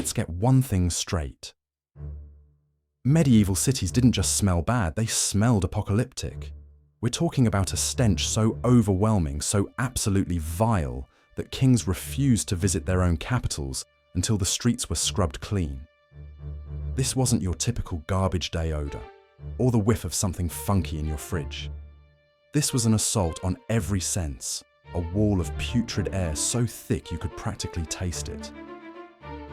let's get one thing straight. Medieval cities didn't just smell bad, they smelled apocalyptic. We're talking about a stench so overwhelming, so absolutely vile, that kings refused to visit their own capitals until the streets were scrubbed clean. This wasn't your typical garbage day odor, or the whiff of something funky in your fridge. This was an assault on every sense, a wall of putrid air so thick you could practically taste it.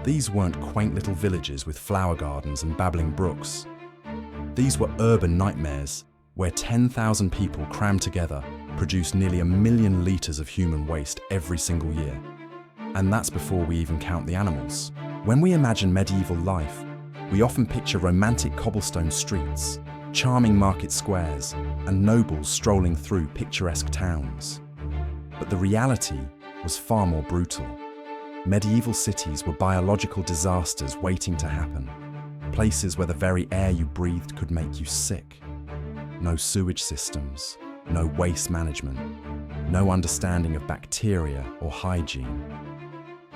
These weren't quaint little villages with flower gardens and babbling brooks. These were urban nightmares where 10,000 people crammed together produce nearly 1 million litres of human waste every single year. And that's before we even count the animals. When we imagine medieval life, we often picture romantic cobblestone streets, charming market squares, and nobles strolling through picturesque towns. But the reality was far more brutal. Medieval cities were biological disasters waiting to happen, places where the very air you breathed could make you sick. No sewage systems, no waste management, no understanding of bacteria or hygiene.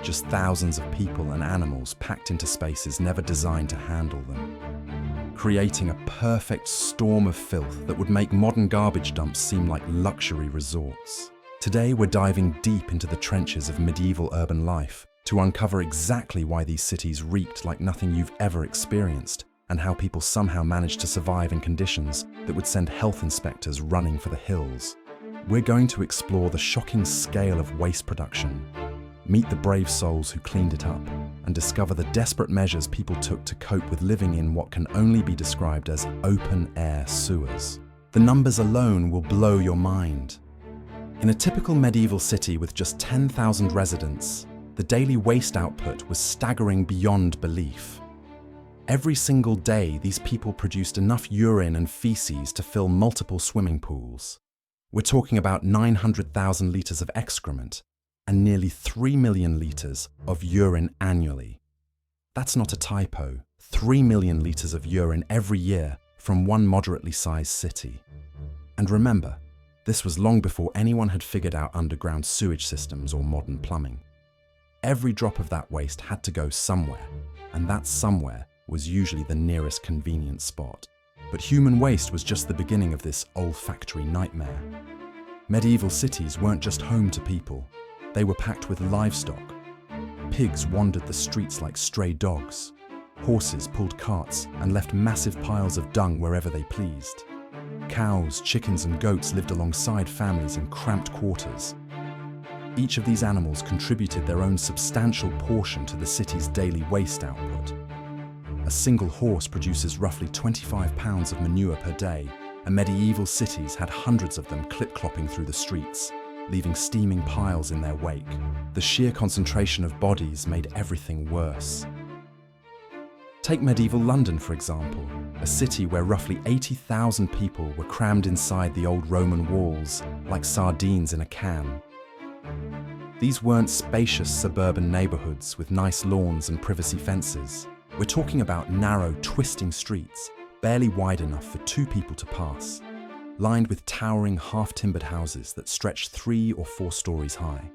Just thousands of people and animals packed into spaces never designed to handle them, creating a perfect storm of filth that would make modern garbage dumps seem like luxury resorts. Today we're diving deep into the trenches of medieval urban life to uncover exactly why these cities reeked like nothing you've ever experienced, and how people somehow managed to survive in conditions that would send health inspectors running for the hills. We're going to explore the shocking scale of waste production, meet the brave souls who cleaned it up, and discover the desperate measures people took to cope with living in what can only be described as open-air sewers. The numbers alone will blow your mind. In a typical medieval city with just 10,000 residents, the daily waste output was staggering beyond belief. Every single day, these people produced enough urine and feces to fill multiple swimming pools. We're talking about 900,000 litres of excrement and nearly 3 million litres of urine annually. That's not a typo. 3 million litres of urine every year from one moderately sized city. And remember, this was long before anyone had figured out underground sewage systems or modern plumbing. Every drop of that waste had to go somewhere, and that somewhere was usually the nearest convenient spot. But human waste was just the beginning of this olfactory nightmare. Medieval cities weren't just home to people, they were packed with livestock. Pigs wandered the streets like stray dogs. Horses pulled carts and left massive piles of dung wherever they pleased. Cows, chickens and goats lived alongside families in cramped quarters. Each of these animals contributed their own substantial portion to the city's daily waste output. A single horse produces roughly 25 pounds of manure per day, and medieval cities had hundreds of them clip-clopping through the streets, leaving steaming piles in their wake. The sheer concentration of bodies made everything worse. Take medieval London, for example, a city where roughly 80,000 people were crammed inside the old Roman walls like sardines in a can. These weren't spacious suburban neighbourhoods with nice lawns and privacy fences. We're talking about narrow, twisting streets, barely wide enough for 2 people to pass, lined with towering, half-timbered houses that stretched 3 or 4 stories high.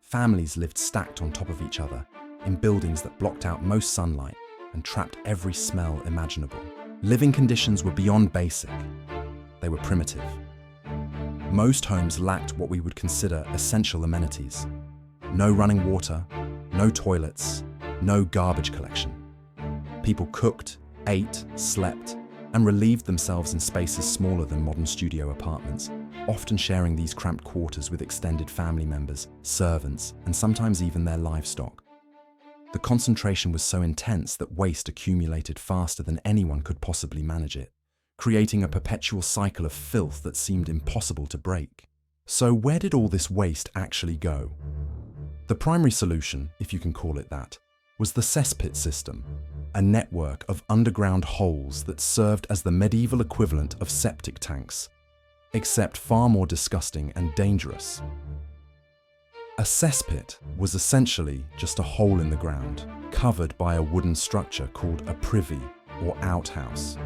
Families lived stacked on top of each other in buildings that blocked out most sunlight and trapped every smell imaginable. Living conditions were beyond basic. They were primitive. Most homes lacked what we would consider essential amenities. No running water, no toilets, no garbage collection. People cooked, ate, slept, and relieved themselves in spaces smaller than modern studio apartments, often sharing these cramped quarters with extended family members, servants, and sometimes even their livestock. The concentration was so intense that waste accumulated faster than anyone could possibly manage it, creating a perpetual cycle of filth that seemed impossible to break. So where did all this waste actually go? The primary solution, if you can call it that, was the cesspit system, a network of underground holes that served as the medieval equivalent of septic tanks, except far more disgusting and dangerous. A cesspit was essentially just a hole in the ground, covered by a wooden structure called a privy or outhouse.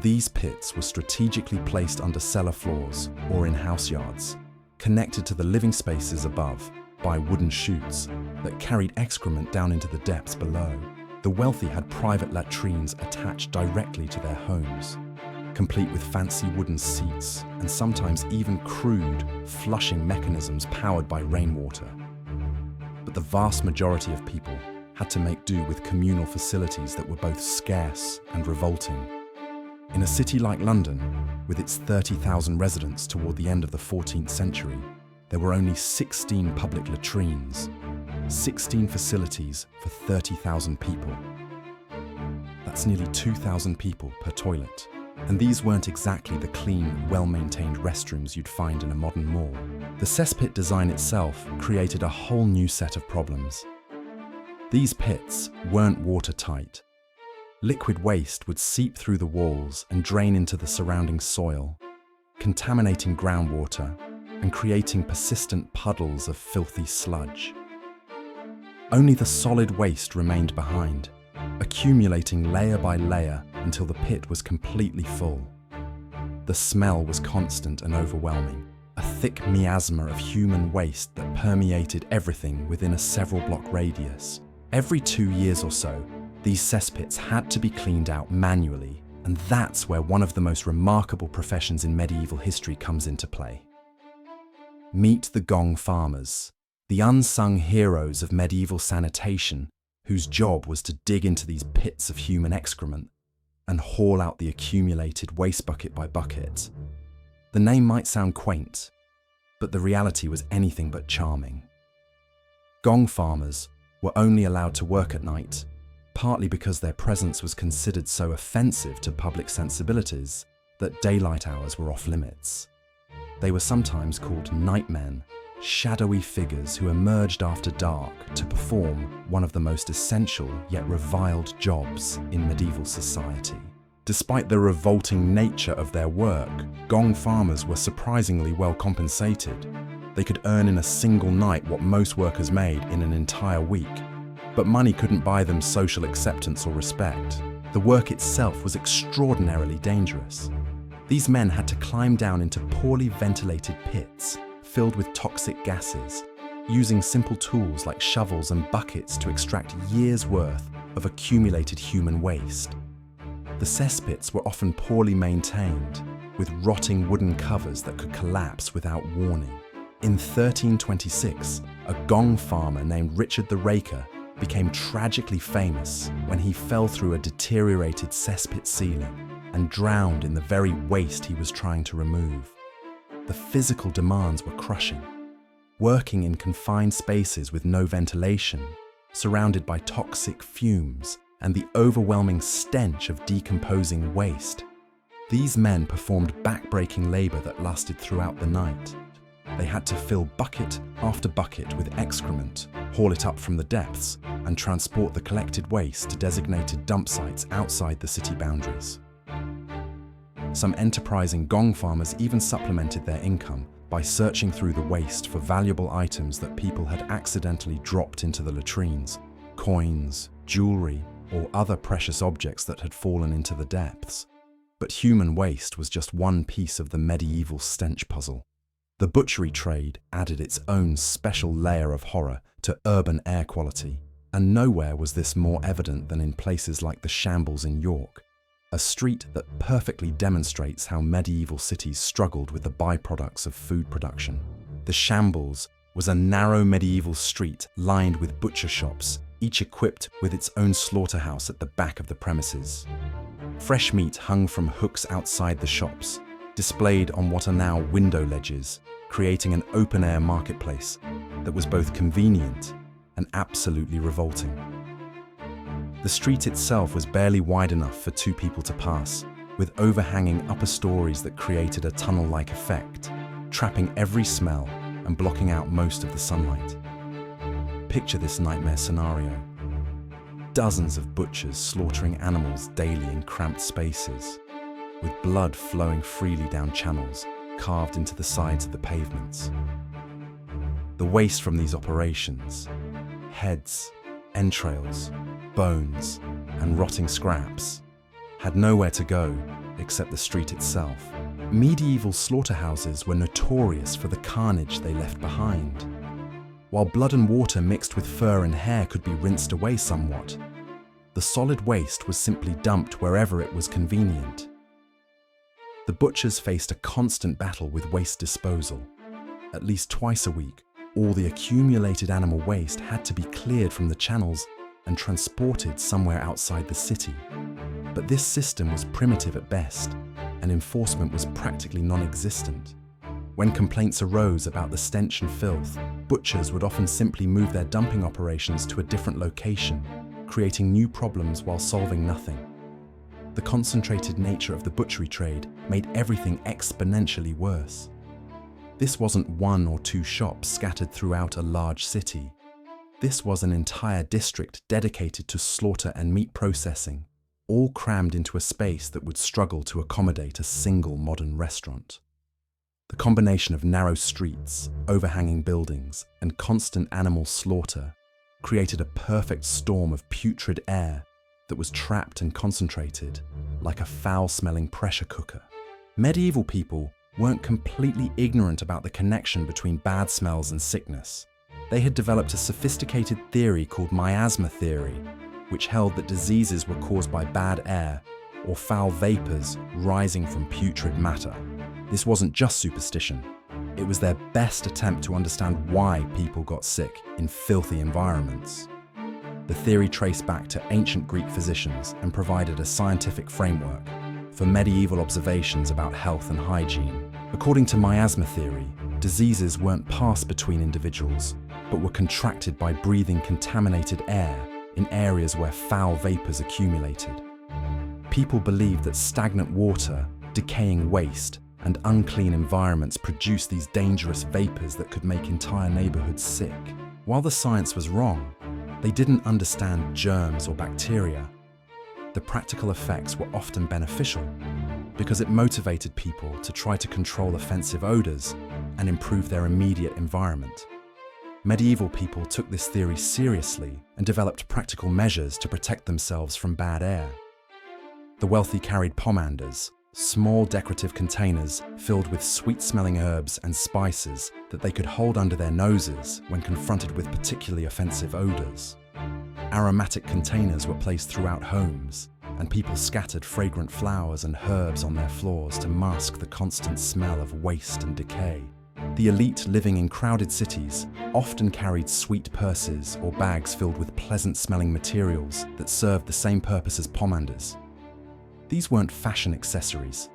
These pits were strategically placed under cellar floors or in house yards, connected to the living spaces above by wooden chutes that carried excrement down into the depths below. The wealthy had private latrines attached directly to their homes, complete with fancy wooden seats and sometimes even crude, flushing mechanisms powered by rainwater. But the vast majority of people had to make do with communal facilities that were both scarce and revolting. In a city like London, with its 30,000 residents toward the end of the 14th century, there were only 16 public latrines, 16 facilities for 30,000 people. That's nearly 2,000 people per toilet. And these weren't exactly the clean, well-maintained restrooms you'd find in a modern mall. The cesspit design itself created a whole new set of problems. These pits weren't watertight. Liquid waste would seep through the walls and drain into the surrounding soil, contaminating groundwater and creating persistent puddles of filthy sludge. Only the solid waste remained behind, accumulating layer by layer until the pit was completely full. The smell was constant and overwhelming, a thick miasma of human waste that permeated everything within a several-block radius. Every 2 years or so, these cesspits had to be cleaned out manually, and that's where one of the most remarkable professions in medieval history comes into play. Meet the gong farmers, the unsung heroes of medieval sanitation, whose job was to dig into these pits of human excrement and haul out the accumulated waste bucket by bucket. The name might sound quaint, but the reality was anything but charming. Gong farmers were only allowed to work at night, partly because their presence was considered so offensive to public sensibilities that daylight hours were off limits. They were sometimes called nightmen, shadowy figures who emerged after dark to perform one of the most essential yet reviled jobs in medieval society. Despite the revolting nature of their work, gong farmers were surprisingly well compensated. They could earn in a single night what most workers made in an entire week. But money couldn't buy them social acceptance or respect. The work itself was extraordinarily dangerous. These men had to climb down into poorly ventilated pits filled with toxic gases, using simple tools like shovels and buckets to extract years' worth of accumulated human waste. The cesspits were often poorly maintained, with rotting wooden covers that could collapse without warning. In 1326, a gong farmer named Richard the Raker became tragically famous when he fell through a deteriorated cesspit ceiling and drowned in the very waste he was trying to remove. The physical demands were crushing. Working in confined spaces with no ventilation, surrounded by toxic fumes and the overwhelming stench of decomposing waste, these men performed back-breaking labor that lasted throughout the night. They had to fill bucket after bucket with excrement, haul it up from the depths, and transport the collected waste to designated dump sites outside the city boundaries. Some enterprising gong farmers even supplemented their income by searching through the waste for valuable items that people had accidentally dropped into the latrines, coins, jewelry, or other precious objects that had fallen into the depths. But human waste was just one piece of the medieval stench puzzle. The butchery trade added its own special layer of horror to urban air quality, and nowhere was this more evident than in places like the Shambles in York, a street that perfectly demonstrates how medieval cities struggled with the byproducts of food production. The Shambles was a narrow medieval street lined with butcher shops, each equipped with its own slaughterhouse at the back of the premises. Fresh meat hung from hooks outside the shops, displayed on what are now window ledges, creating an open-air marketplace that was both convenient and absolutely revolting. The street itself was barely wide enough for two people to pass, with overhanging upper stories that created a tunnel-like effect, trapping every smell and blocking out most of the sunlight. Picture this nightmare scenario. Dozens of butchers slaughtering animals daily in cramped spaces, with blood flowing freely down channels carved into the sides of the pavements. The waste from these operations, heads, entrails, bones, and rotting scraps, had nowhere to go except the street itself. Medieval slaughterhouses were notorious for the carnage they left behind. While blood and water mixed with fur and hair could be rinsed away somewhat, the solid waste was simply dumped wherever it was convenient. The butchers faced a constant battle with waste disposal. At least twice a week, all the accumulated animal waste had to be cleared from the channels and transported somewhere outside the city. But this system was primitive at best, and enforcement was practically non-existent. When complaints arose about the stench and filth, butchers would often simply move their dumping operations to a different location, creating new problems while solving nothing. The concentrated nature of the butchery trade made everything exponentially worse. This wasn't one or two shops scattered throughout a large city. This was an entire district dedicated to slaughter and meat processing, all crammed into a space that would struggle to accommodate a single modern restaurant. The combination of narrow streets, overhanging buildings, and constant animal slaughter created a perfect storm of putrid air that was trapped and concentrated like a foul-smelling pressure cooker. Medieval people weren't completely ignorant about the connection between bad smells and sickness. They had developed a sophisticated theory called miasma theory, which held that diseases were caused by bad air or foul vapors rising from putrid matter. This wasn't just superstition. It was their best attempt to understand why people got sick in filthy environments. The theory traced back to ancient Greek physicians and provided a scientific framework for medieval observations about health and hygiene. According to miasma theory, diseases weren't passed between individuals, but were contracted by breathing contaminated air in areas where foul vapors accumulated. People believed that stagnant water, decaying waste, and unclean environments produced these dangerous vapors that could make entire neighborhoods sick. While the science was wrong, they didn't understand germs or bacteria. The practical effects were often beneficial because it motivated people to try to control offensive odors and improve their immediate environment. Medieval people took this theory seriously and developed practical measures to protect themselves from bad air. The wealthy carried pomanders, small decorative containers filled with sweet-smelling herbs and spices that they could hold under their noses when confronted with particularly offensive odors. Aromatic containers were placed throughout homes, and people scattered fragrant flowers and herbs on their floors to mask the constant smell of waste and decay. The elite living in crowded cities often carried sweet purses or bags filled with pleasant-smelling materials that served the same purpose as pomanders. These weren't fashion accessories.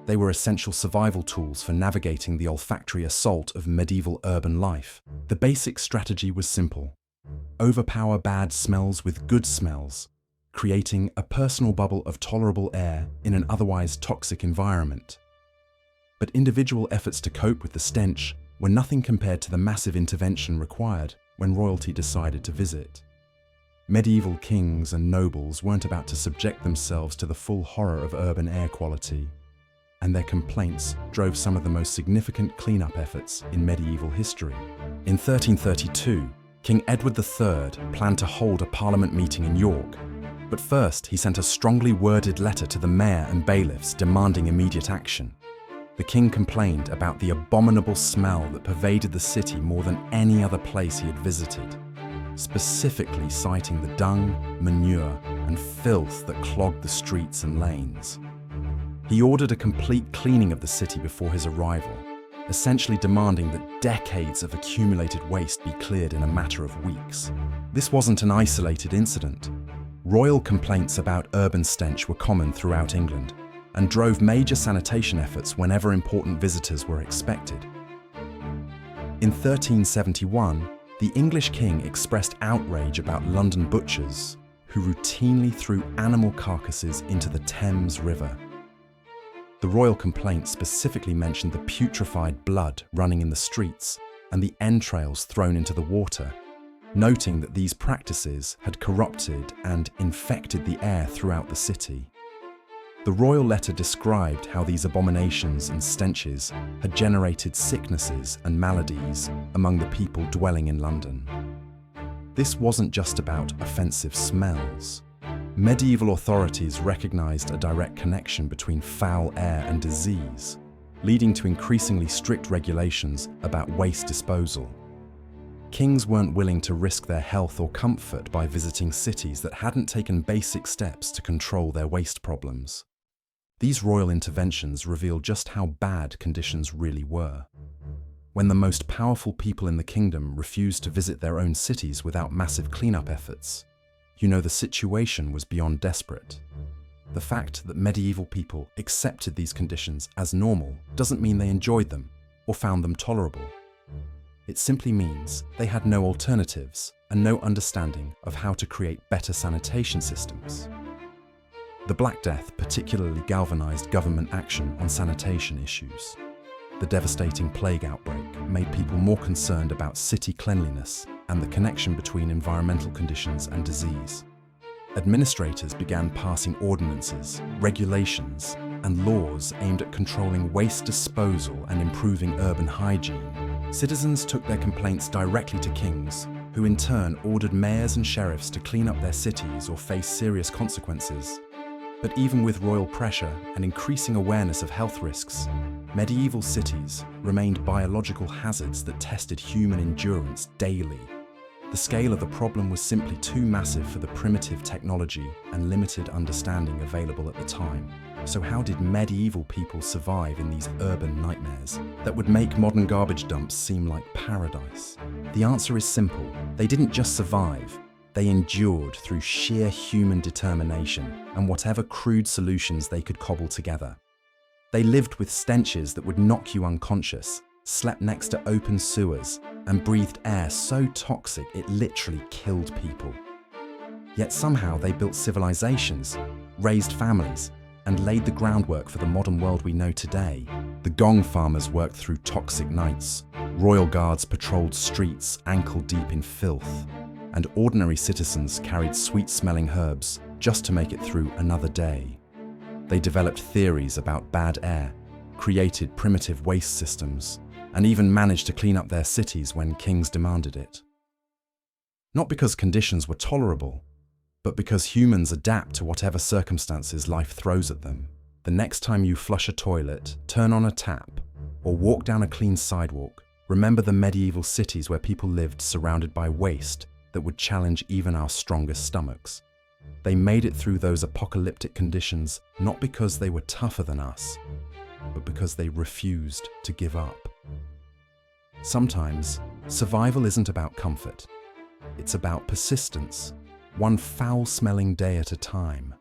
They were essential survival tools for navigating the olfactory assault of medieval urban life. The basic strategy was simple: overpower bad smells with good smells, creating a personal bubble of tolerable air in an otherwise toxic environment. But individual efforts to cope with the stench were nothing compared to the massive intervention required when royalty decided to visit. Medieval kings and nobles weren't about to subject themselves to the full horror of urban air quality, and their complaints drove some of the most significant cleanup efforts in medieval history. In 1332, King Edward III planned to hold a parliament meeting in York, but first he sent a strongly worded letter to the mayor and bailiffs demanding immediate action. The king complained about the abominable smell that pervaded the city more than any other place he had visited, specifically citing the dung, manure, and filth that clogged the streets and lanes. He ordered a complete cleaning of the city before his arrival, essentially demanding that decades of accumulated waste be cleared in a matter of weeks. This wasn't an isolated incident. Royal complaints about urban stench were common throughout England and drove major sanitation efforts whenever important visitors were expected. In 1371, the English king expressed outrage about London butchers who routinely threw animal carcasses into the Thames River. The royal complaint specifically mentioned the putrefied blood running in the streets and the entrails thrown into the water, noting that these practices had corrupted and infected the air throughout the city. The royal letter described how these abominations and stenches had generated sicknesses and maladies among the people dwelling in London. This wasn't just about offensive smells. Medieval authorities recognized a direct connection between foul air and disease, leading to increasingly strict regulations about waste disposal. Kings weren't willing to risk their health or comfort by visiting cities that hadn't taken basic steps to control their waste problems. These royal interventions reveal just how bad conditions really were. When the most powerful people in the kingdom refused to visit their own cities without massive cleanup efforts, you know the situation was beyond desperate. The fact that medieval people accepted these conditions as normal doesn't mean they enjoyed them or found them tolerable. It simply means they had no alternatives and no understanding of how to create better sanitation systems. The Black Death particularly galvanized government action on sanitation issues. The devastating plague outbreak made people more concerned about city cleanliness and the connection between environmental conditions and disease. Administrators began passing ordinances, regulations, and laws aimed at controlling waste disposal and improving urban hygiene. Citizens took their complaints directly to kings, who in turn ordered mayors and sheriffs to clean up their cities or face serious consequences. But even with royal pressure and increasing awareness of health risks, medieval cities remained biological hazards that tested human endurance daily. The scale of the problem was simply too massive for the primitive technology and limited understanding available at the time. So how did medieval people survive in these urban nightmares that would make modern garbage dumps seem like paradise? The answer is simple. They didn't just survive. They endured through sheer human determination and whatever crude solutions they could cobble together. They lived with stenches that would knock you unconscious, slept next to open sewers, and breathed air so toxic it literally killed people. Yet somehow they built civilizations, raised families, and laid the groundwork for the modern world we know today. The gong farmers worked through toxic nights, royal guards patrolled streets ankle-deep in filth, and ordinary citizens carried sweet-smelling herbs just to make it through another day. They developed theories about bad air, created primitive waste systems, and even managed to clean up their cities when kings demanded it. Not because conditions were tolerable, but because humans adapt to whatever circumstances life throws at them. The next time you flush a toilet, turn on a tap, or walk down a clean sidewalk, remember the medieval cities where people lived surrounded by waste that would challenge even our strongest stomachs. They made it through those apocalyptic conditions not because they were tougher than us, but because they refused to give up. Sometimes, survival isn't about comfort. It's about persistence, one foul-smelling day at a time.